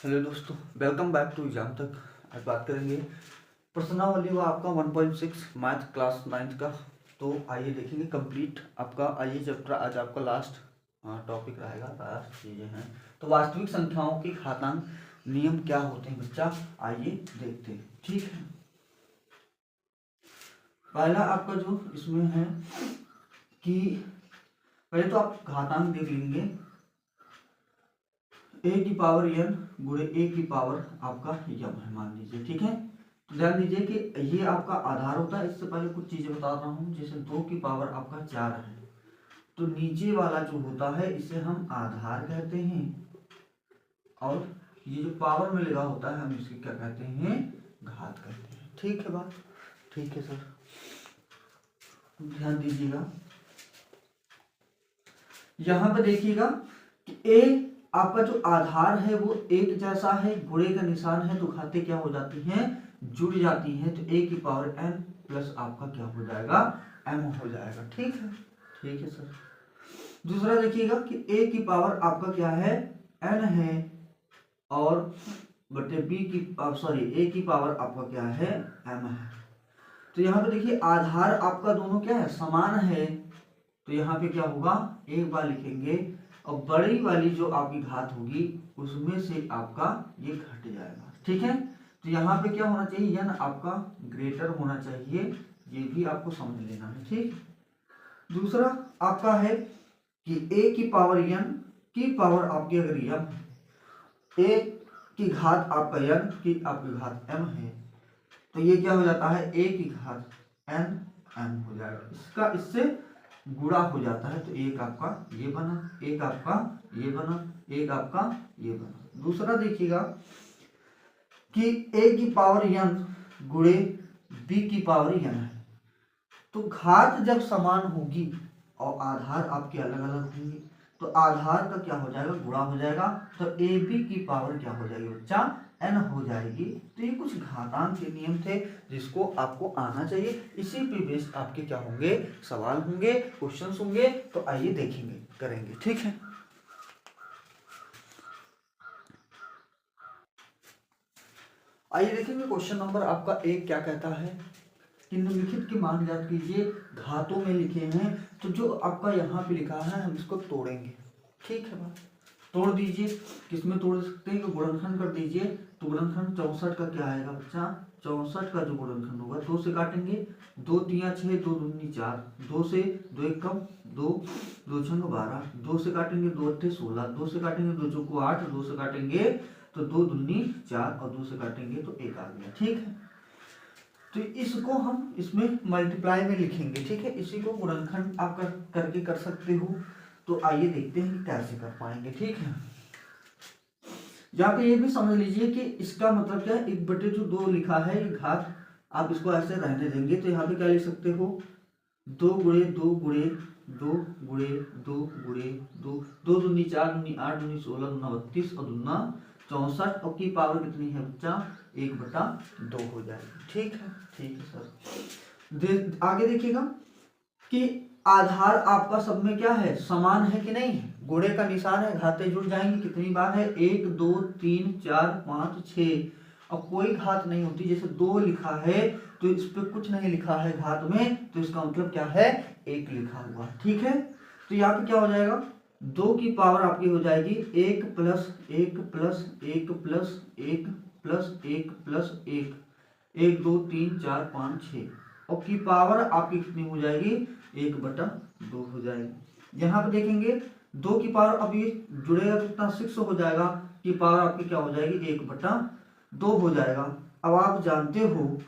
Hello दोस्तों, welcome back to exam तक। आज बात करेंगे प्रश्नावली व आपका 1.6 मैथ क्लास 9th का। तो आइए देखेंगे कंप्लीट आपका आइए चैप्टर। आज आपका लास्ट टॉपिक रहेगा, लास्ट चीज़ें हैं। तो वास्तविक संख्याओं के घातांक नियम क्या होते हैं बच्चा, आइए देखते हैं। ठीक है, पहला आपका जो इसमें है कि पहले तो आप घातांक देख लेंगे, ए की पावर n गुणे ए की पावर आपका यम है, मान लीजिए। ठीक है, तो ध्यान दीजिए कि ये आपका आधार होता है। इससे पहले कुछ चीजें बता रहा हूँ, जैसे 2 की पावर आपका 4 है, तो नीचे वाला जो होता है इसे हम आधार कहते हैं, और ये जो पावर में लगा होता है हम इसके क्या कहते हैं, घात कहते हैं। ठीक है बात, ठीक है सर, ध्यान दीजिएगा। यहाँ पे देखिएगा कि ए आपका जो आधार है वो एक जैसा है, गुणे का निशान है, तो घातें क्या हो जाती हैं, जुड़ जाती हैं। तो ए की पावर n प्लस आपका क्या हो जाएगा, m हो जाएगा। ठीक है, ठीक है सर। दूसरा देखिएगा कि ए की पावर आपका क्या है, n है, और बटे बी की सॉरी ए की पावर आपका क्या है, m है। तो यहाँ पे देखिए आधार आपका दोनों क्या है, समान है, तो यहाँ पे क्या होगा, एक बार लिखेंगे और बड़ी वाली जो आपकी घात होगी उसमें से आपका ये घट जाएगा। ठीक है, तो यहाँ पे क्या होना चाहिए, n आपका ग्रेटर होना चाहिए, ये भी आपको समझ लेना है। ठीक, दूसरा आपका है कि a की पावर n की पावर आपकी अगर m, a की घात आपका n की आपकी घात m है, तो ये क्या हो जाता है, a की घात n m हो जाएगा। इसका इससे गुणा हो जाता है, तो एक आपका ये बना, एक आपका ये बना, एक आपका ये बना। दूसरा देखिएगा कि a की पावर n गुणे b की पावर n है, तो घात जब समान होगी और आधार आपके अलग अलग होंगे, तो आधार का क्या हो जाएगा, गुणा हो जाएगा, तो ए बी की पावर क्या हो जाएगी बच्चा, n हो जाएगी। तो ये कुछ घातांक के नियम थे जिसको आपको आना चाहिए। इसी पे बेस्ड आपके क्या होंगे, सवाल होंगे, क्वेश्चंस होंगे। तो आइए देखेंगे, करेंगे। ठीक है, आइए देखेंगे क्वेश्चन नंबर आपका 1 क्या कहता है, निम्नलिखित के मान ज्ञात कीजिए, घातों में लिखे हैं। तो जो आपका यहाँ पे लिखा है हम इसको तोड़ेंगे। ठीक है बात, तोड़ दीजिए। किसमें तोड़ सकते हैं, गुणनखंड कर दीजिए। तो गुणनखंड 64 का क्या आएगा बच्चा, 64 का जो गुणनखंड होगा 2 से काटेंगे, 2 3 6, 2 दूनी 4, 2 से 2 1 कम 2, 2 6 12, 2 से काटेंगे 2 8 16, 2 से काटेंगे 2 चौको 8, 2 से काटेंगे तो 2 दूनी 4, और 2 से काटेंगे तो 1 आ गया। ठीक है, तो इसको हम इसमें मल्टीप्लाई में लिखेंगे। ठीक है, इसी को गुणनखंड आप करके कर सकते हो। तो आइए देखते हैं कि कैसे कर पाएंगे। ठीक है, यहाँ पे ये भी समझ लीजिए कि इसका मतलब क्या है, 1/2 लिखा है, ये घात आप इसको ऐसे रहने देंगे, तो यहाँ पे क्या लिख सकते हो, 2 गुणे 2 गुणे 2 गुणे 2 गुणे 2, 2 दूनी 4 दूनी 8 दूनी 16 दूना 32 और दूना 64, और की पावर कितनी है बच्चा, 1/2 हो जाएगी। ठीक है, ठीक है सर। आगे देखिएगा कि आधार आपका सब में क्या है, समान है कि नहीं, गुणे का निशान है, घातें जुड़ जाएंगी। कितनी बार है, 1 2 3 4 5 6, अब कोई घात नहीं होती। जैसे 2 लिखा है तो इस पे कुछ नहीं लिखा है घात में, तो इसका मतलब क्या है, 1 लिखा हुआ। ठीक है, तो यहाँ पे क्या हो जाएगा, 2 की पावर आपकी हो जाएगी 1 plus 1 plus 1 plus 1 plus 1 plus 1, 1 2 3 4 5 6, और की पावर आपकी कितनी हो जाएगी, 1/2 हो जाएगी। यहाँ पे देखेंगे 2 की पावर अब ये जुड़ेगा तो कितना 6 हो जाएगा, की पावर आपकी क्या हो जाएगी, 1/2 हो जाएगा। अब आप जानते हो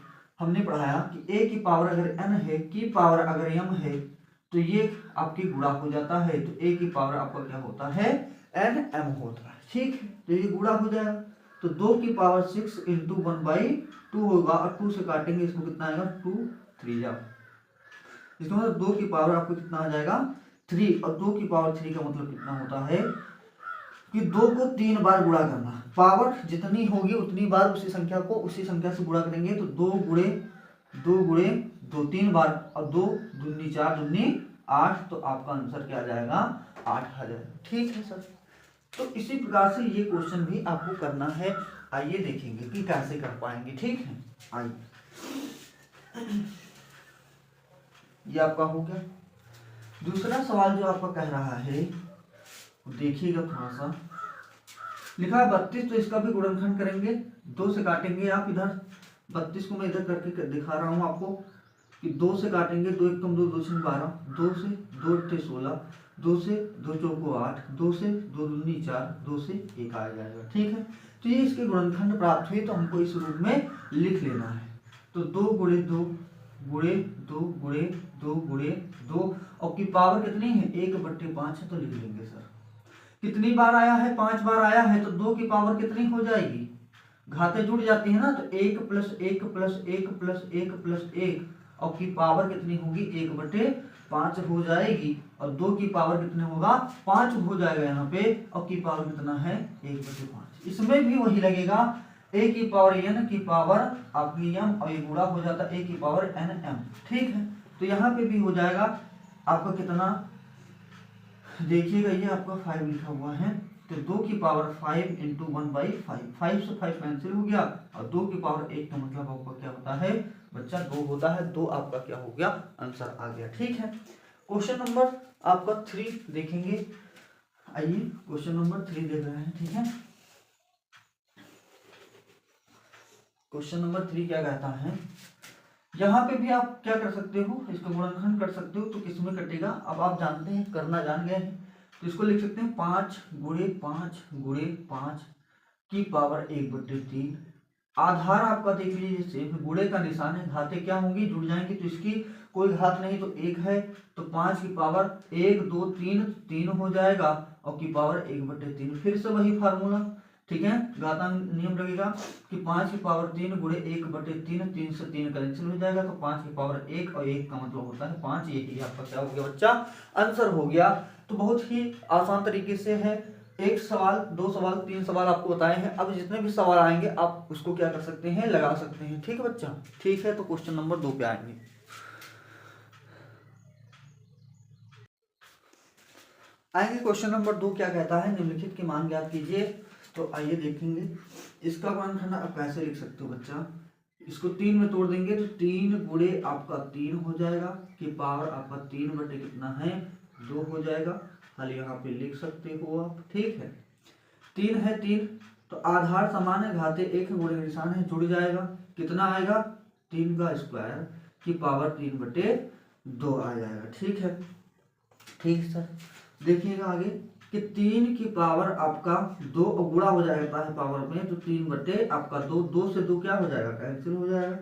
हमने पढ़ाया कि a की पावर अगर n है, की पावर अगर m है, तो ये आपकी गुणा हो जाता है, तो a की पावर आपका क्या होता है, nm होता है। ठीक है, तो ये गुणा हो जाएगा, तो 2 की पावर 6 इंटू 1/2 होगा, और 2 से काटेंगे इसको कितना आएगा, 2 3 जा, इसका मतलब 2 की पावर आपको कितना आ जाएगा, 3, और 2 की पावर 3 का मतलब कितना होता है कि 2 को 3 बार गुणा करना। पावर जितनी होगी उतनी बार उसी संख्या को उसी संख्या से गुणा करेंगे, तो 2 गुणे 2 3 बार, और 2 दूनी 4 दूनी 8, तो आपका आंसर क्या आ जाएगा, 8 आ जाएगा। ठीक है सर, तो इसी प्रकार से ये क्वेश्चन भी आपको करना है। आइए देखेंगे कि कैसे कर पाएंगे। ठीक है, आइए ये आपका हो गया। दूसरा सवाल जो आपका कह रहा है देखिएगा, थोड़ा सा लिखा है 32, तो इसका भी गुणनखंड करेंगे, 2 से काटेंगे आप। इधर 32 को मैं इधर करके दिखा रहा हूँ आपको कि 2 से काटेंगे, 2 एकम 2, 2 छन 12, 2 से 2 अट्ठे 16, 2 से 2 चौको 8, 2 से 2 दूनी 4, 2 से 1 आ जाएगा। ठीक है, तो ये इसके गुणनखंड प्राप्त हुए, तो हमको इस रूप में लिख लेना है। तो 2 गुणे 2 गुणे 2 गुणे 2 गुणे 2, और की पावर कितनी है 1/5 है, तो लिख लेंगे सर। कितनी बार आया है 5 बार आया है, तो 2 की पावर कितनी हो जाएगी, घातें जुड़ जाती है ना, तो 1 + 1 + 1 + 1 + 1, और की पावर कितनी होगी 1/5 हो जाएगी। और 2 की पावर कितने होगा 5 हो जाएगा यहाँ पे, और की पावर कितना है 1/5। इसमें भी वही लगेगा, a की पावर n की पावर आपकी m, और ये गुणा हो जाता है a की पावर nm। ठीक है, तो यहाँ पे भी हो जाएगा आपका कितना, देखिएगा ये आपका 5 लिखा हुआ है, तो 2 की पावर 5 × 1/5, 5 से 5 कैंसिल हो गया, और 2 की पावर 1 का मतलब आपका क्या होता है बच्चा 2 होता है। 2 आपका क्या हो गया, आंसर आ गया। ठीक है, क्वेश्चन नंबर आपका 3 देखेंगे। आइए क्वेश्चन नंबर 3 देख रहे हैं। ठीक है, क्वेश्चन नंबर 3 क्या कहता है, यहाँ पे भी आप क्या कर सकते हो, इसका गुणनखंड कर सकते हो। तो किसमें कटेगा, अब आप जानते हैं, करना जान गए हैं, तो इसको लिख सकते हैं 5 × 5 × 5 की पावर 1/3। आधार आपका देख लीजिए, जैसे गुणे का निशान है, घातें क्या होंगी जुड़ जाएंगी, तो इसकी कोई घात नहीं, तो 1 है, तो 5 की पावर 1 2 3 3 हो जाएगा, और की पावर 1/3। फिर से वही फार्मूला, ठीक है, घातांक नियम लगेगा कि 5 की पावर 3 गुणे 1/3, 3 से 3 कैंसिल हो जाएगा, तो 5 की पावर 1, और 1 का मतलब होता है 5। यही आपका क्या हो गया बच्चा, आंसर हो गया। तो बहुत ही आसान तरीके से है, 1 सवाल 2 सवाल 3 सवाल आपको बताए हैं। अब जितने भी सवाल आएंगे आप उसको क्या कर सकते हैं, लगा सकते हैं। ठीक है बच्चा, ठीक है, तो क्वेश्चन नंबर 2 पे आएंगे। क्वेश्चन नंबर 2 क्या कहता है, निम्नलिखित के मान ज्ञात कीजिए। तो आइए देखेंगे इसका गुणनखंड आप कैसे लिख सकते हो बच्चा, इसको 3 में तोड़ देंगे, तो 3 गुणे आपका 3 हो जाएगा, कि पावर आपका 3 बटे कितना है 2 हो जाएगा। हल यहाँ पे लिख सकते हो आप। ठीक है, 3 है 3, तो आधार समान है, घाते 1 गुणे निशान है, जुड़ जाएगा, कितना आएगा 3 का स्क्वायर की पावर 3/2 आ जाएगा। ठीक है, ठीक सर, देखिएगा आगे कि 3 की पावर आपका 2 गुणा हो जाता है पावर में, तो 3 बटे आपका 2, 2 से 2 क्या हो जाएगा कैंसिल हो जाएगा,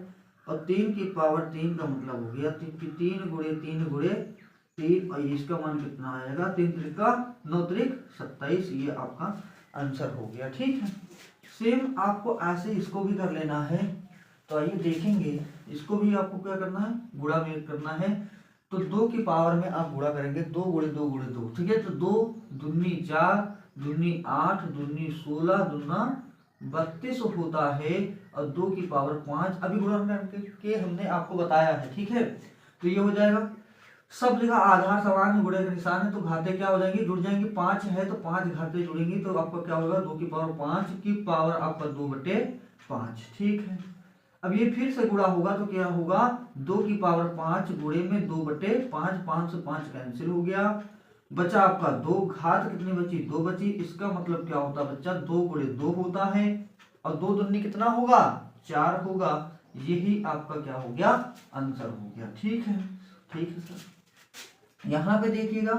और 3 की पावर 3 का मतलब हो गया 3 गुणे 3 गुणे 3, और इसका मान कितना आएगा 3 त्रिका 9 त्रिक 27, ये आपका आंसर हो गया। ठीक है, सेम आपको ऐसे इसको भी कर लेना है। तो आइए देखेंगे, इसको भी आपको क्या करना है, गुणा में करना है। तो 2 की पावर में आप गुणा करेंगे, 2 गुणे 2 गुणे 2, ठीक है, तो 2 दूनी 4 दूनी 8 दूनी 16 दूना 32 होता है, और 2 की पावर 5 अभी गुणा करके हमने आपको बताया है। ठीक है, तो ये हो जाएगा, सब जगह आधार समान है, गुणे का निशान है, तो घाते क्या हो जाएंगी जुड़ जाएंगी, 5 है तो 5 घाते जुड़ेंगी, तो आपका क्या होगा 2 की पावर 5 की पावर आपका 2/5। ठीक है, अब ये फिर से गुणा होगा, तो क्या होगा 2 की पावर 5 गुणे में 2/5, 5 से 5 कैंसिल हो गया, बचा आपका 2, घात कितनी बची 2 बची। इसका मतलब क्या होता है बच्चा 2 गुणे 2 होता है, और 2 दूनी कितना होगा 4 होगा। यही आपका क्या हो गया आंसर हो गया। ठीक है, ठीक है सर, यहाँ पे देखिएगा,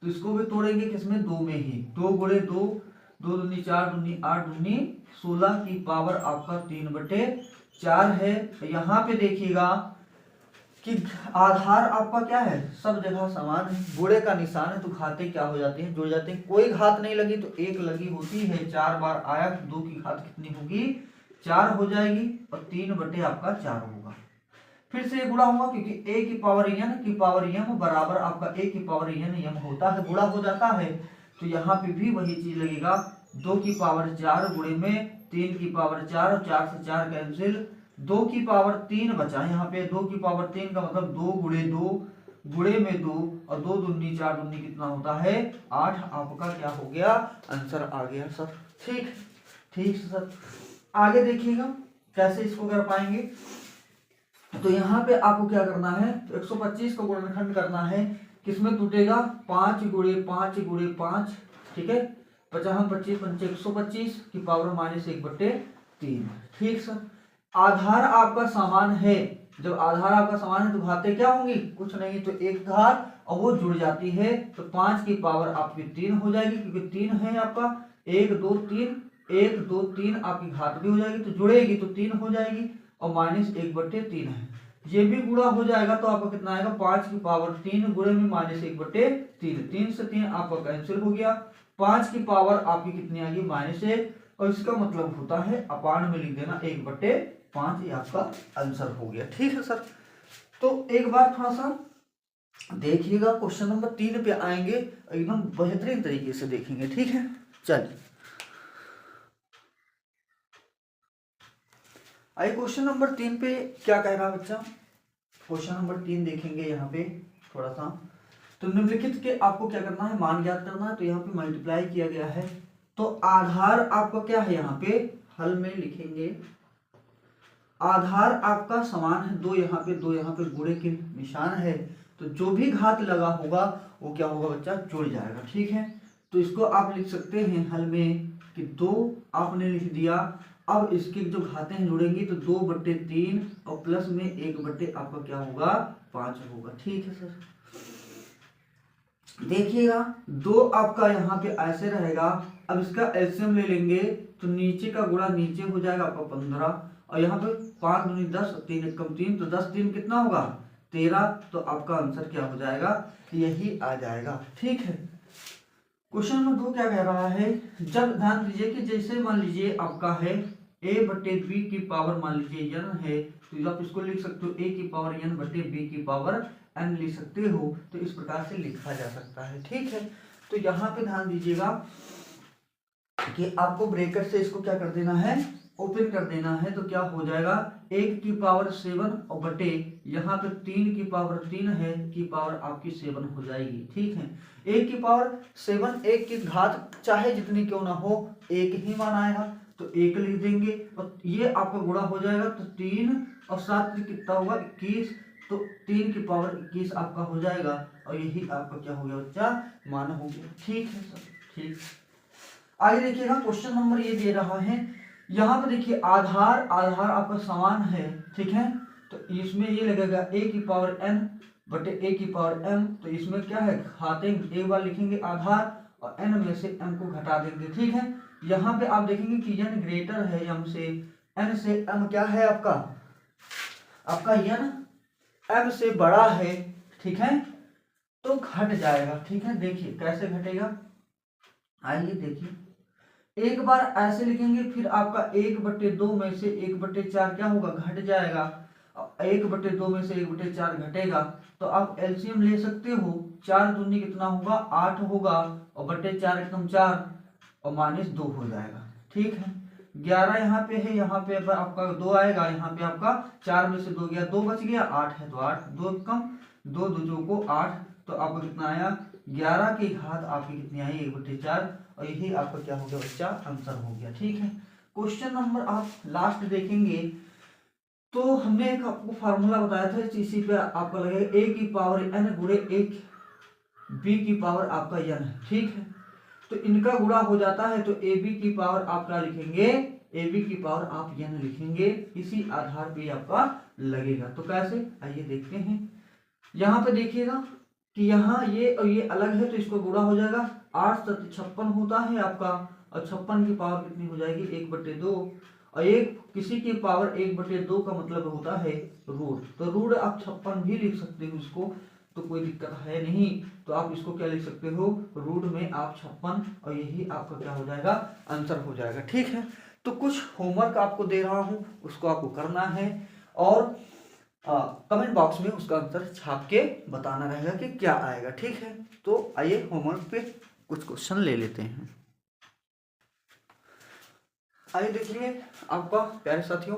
तो इसको भी तोड़ेंगे किसमें 2 में ही, 2 गुणे 2, 2 दूनी 4 दूनी 8 दूनी 16 की पावर आपका 3/4 है। यहाँ पे देखिएगा कि आधार आपका क्या है सब जगह समान है, गुणे का निशान है, तो घाते क्या हो जाते हैं जुड़ जाते हैं, कोई घात नहीं लगी तो 1 लगी होती है, 4 बार आया तो 2 की घात कितनी होगी 4 हो जाएगी, और 3 बटे आपका 4 होगा। फिर से गुणा होगा, क्योंकि a की पावर n की पावर m बराबर आपका a की पावर n m होता है, गुणा हो जाता है। तो यहाँ पे भी वही चीज लगेगा, 2 की पावर 4 गुणे में 3 की पावर 4, और 4 से 4 कैंसिल, 2 की पावर 3 बचा यहाँ पे, 2 की पावर 3 का मतलब 2 गुणे 2 गुणे में 2 और 2 दूनी 4 दूनी कितना होता है 8। आपका क्या हो गया आंसर आ गया सर। ठीक ठीक सर। आगे देखिएगा कैसे इसको कर पाएंगे। तो यहाँ पे आपको क्या करना है, तो 125 को गुणनखंड करना है, किसमें टूटेगा 5 गुणे 5 गुणे 5, ठीक है 50 25 पंचे 125 की पावर -1/3। ठीक सर। आधार आपका समान है, जब आधार आपका समान है तो घातें क्या होंगी, कुछ नहीं तो एक घात और वो जुड़ जाती है, तो 5 की पावर आपकी 3 हो जाएगी, क्योंकि 3 है आपका 1 2 3, 1 2 3 आपकी घात भी हो जाएगी, तो जुड़ेगी तो 3 हो जाएगी और -1/3 है। ये भी गुणा हो जाएगा तो आपका कितना आएगा 5 की पावर 3 गुणे में -1/3, 3 से 3 आपका कैंसिल हो गया, 5 की पावर आपकी कितनी आएगी -1, और इसका मतलब होता है अपान में लिख देना 1/5, ये आपका आंसर हो गया। ठीक है सर। तो एक बार थोड़ा सा देखिएगा, क्वेश्चन नंबर 3 पे आएंगे, एकदम बेहतरीन तरीके से देखेंगे। ठीक है चलिए आइए क्वेश्चन नंबर 3 पे क्या कह रहा है बच्चा। क्वेश्चन नंबर 3 देखेंगे यहाँ पे थोड़ा सा। तो निम्नलिखित के आपको क्या करना है, मान ज्ञात करना है, तो यहाँ पे मल्टीप्लाई किया गया है, तो आधार आपका क्या है, यहाँ पे हल में लिखेंगे आधार आपका समान है, 2 यहाँ पे 2 यहाँ पे गुणे के निशान है, तो जो भी घात लगा होगा वो क्या होगा बच्चा जुड़ जाएगा। ठीक है, तो इसको आप लिख सकते हैं हल में कि 2 आपने लिख दिया, अब इसकी जो घातें जुड़ेंगी तो 2/3 और प्लस में 1 आपका क्या होगा 5 होगा। ठीक है सर। देखिएगा 2 आपका यहाँ पे ऐसे रहेगा, अब इसका एलसीएम ले लेंगे तो नीचे का गुणा नीचे हो जाएगा आपका 15, और यहाँ पे 5 दूनी 10 3 एकम 3, तो 10 3 कितना होगा 13, तो आपका आंसर क्या हो जाएगा यही आ जाएगा। ठीक है। क्वेश्चन नंबर 2 क्या कह रहा है, जब ध्यान दीजिए कि जैसे मान लीजिए आपका है a/b की पावर मान लीजिए n है, तो आप इसको लिख सकते हो a की पावर n/b की पावर n लिख सकते हो, तो इस प्रकार से लिखा जा सकता है। ठीक है, तो यहाँ पे ध्यान दीजिएगा कि आपको ब्रैकेट से इसको क्या कर देना है ओपन कर देना है, तो क्या हो जाएगा 1 की पावर 7 और बटे यहाँ पे 3 की पावर 3 है की पावर आपकी 7 हो जाएगी। ठीक है, 1 की पावर 7, 1 की घात चाहे जितनी क्यों ना हो 1 ही मान आएगा, तो 1 लिख देंगे, और ये आपका गुणा हो जाएगा, तो 3 और 7 कितना होगा 21, तो 3 की पावर 21 आपका हो जाएगा, और यही आपका क्या हो गया बच्चा मान हो गया। ठीक है सर। ठीक, आगे देखिएगा क्वेश्चन नंबर ये दे रहा है, यहाँ पे देखिए आधार आपका समान है। ठीक है, तो इसमें ये लगेगा a की पावर n बटे a की पावर m, तो इसमें क्या है घातें एक बार लिखेंगे आधार और n में से m को घटा देंगे। ठीक है, यहाँ पे आप देखेंगे कि n ग्रेटर है m से, n से m क्या है आपका n m से बड़ा है। ठीक है, तो घट जाएगा। ठीक है, देखिए कैसे घटेगा, आइए देखिए, एक बार ऐसे लिखेंगे, फिर आपका 1/2 में से 1/4 क्या होगा घट जाएगा, 1/2 में से 1/4 घटेगा, तो आप एलसीएम ले सकते हो, 4 दूनी कितना होगा 8 होगा, और बटे 4 एकदम 4 और -2 हो जाएगा। ठीक है, 11 यहाँ पे है, यहाँ पे आपका 2 आएगा, यहाँ पे आपका 4 में से 2 गया, 2 बच गया, 8 है तो 8, 2 कम 2 2 को 8, तो आपका कितना आया 11 की घात आपकी कितनी आई 1/4, और यही आपका क्या हो गया बच्चा आंसर हो गया। ठीक है, क्वेश्चन नंबर आप लास्ट देखेंगे, तो हमने एक आपको फार्मूला बताया था, इसी पे आपका लगेगा a की पावर n गुणे 1 b की पावर आपका n है। ठीक है, तो इनका गुणा हो जाता है, तो ab की पावर आप क्या लिखेंगे ab की पावर आप n लिखेंगे, इसी आधार पे आपका लगेगा। तो कैसे आइए देखते हैं, यहाँ पे देखिएगा कि यहाँ ये और ये अलग है, तो इसको गुणा हो जाएगा, 8 56 होता है आपका, और 56 की पावर कितनी हो जाएगी 1/2, और एक किसी की पावर 1/2 का मतलब होता है रूट, तो रूट आप 56 भी लिख सकते हो इसको, तो कोई दिक्कत है नहीं, तो आप इसको क्या लिख सकते हो रूट में आप 56, और यही आपका क्या हो जाएगा आंसर हो जाएगा। ठीक है, तो कुछ होमवर्क आपको दे रहा हूँ, उसको आपको करना है, और कमेंट बॉक्स में उसका आंसर छाप के बताना रहेगा कि क्या आएगा। ठीक है, तो आइए होमवर्क पे कुछ क्वेश्चन ले लेते हैं। आइए देखिए आपका प्यारे साथियों,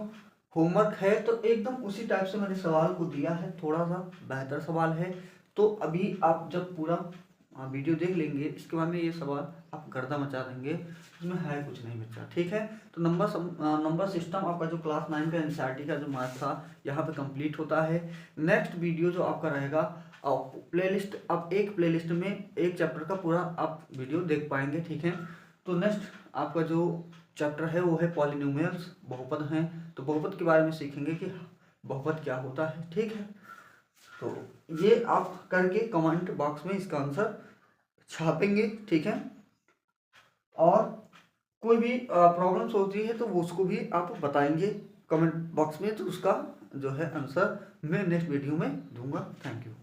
होमवर्क है तो एकदम उसी टाइप से मैंने सवाल को दिया है, थोड़ा सा बेहतर सवाल है, तो अभी आप जब पूरा वीडियो देख लेंगे, इसके बाद में ये सवाल आप गर्दा मचा देंगे, इसमें है कुछ नहीं बच्चा, ठीक है। तो नंबर सिस्टम आपका जो क्लास 9 का एनसीईआरटी का जो मैथ था यहाँ पे कंप्लीट होता है। नेक्स्ट वीडियो जो आपका रहेगा प्लेलिस्ट, आप एक प्लेलिस्ट में एक चैप्टर का पूरा आप वीडियो देख पाएंगे, ठीक है। तो नेक्स्ट आपका जो चैप्टर है वो है पॉलिनोमियल्स, बहुपद हैं। तो बहुपद के बारे में सीखेंगे कि बहुपद क्या होता है, ठीक है। तो ये आप करके कमेंट बॉक्स में इसका आंसर छापेंगे, ठीक है। और कोई भी प्रॉब्लम्स होती है तो वो उसको भी आप बताएंगे कमेंट बॉक्स में, तो उसका जो है आंसर मैं नेक्स्ट वीडियो में दूंगा। Thank you.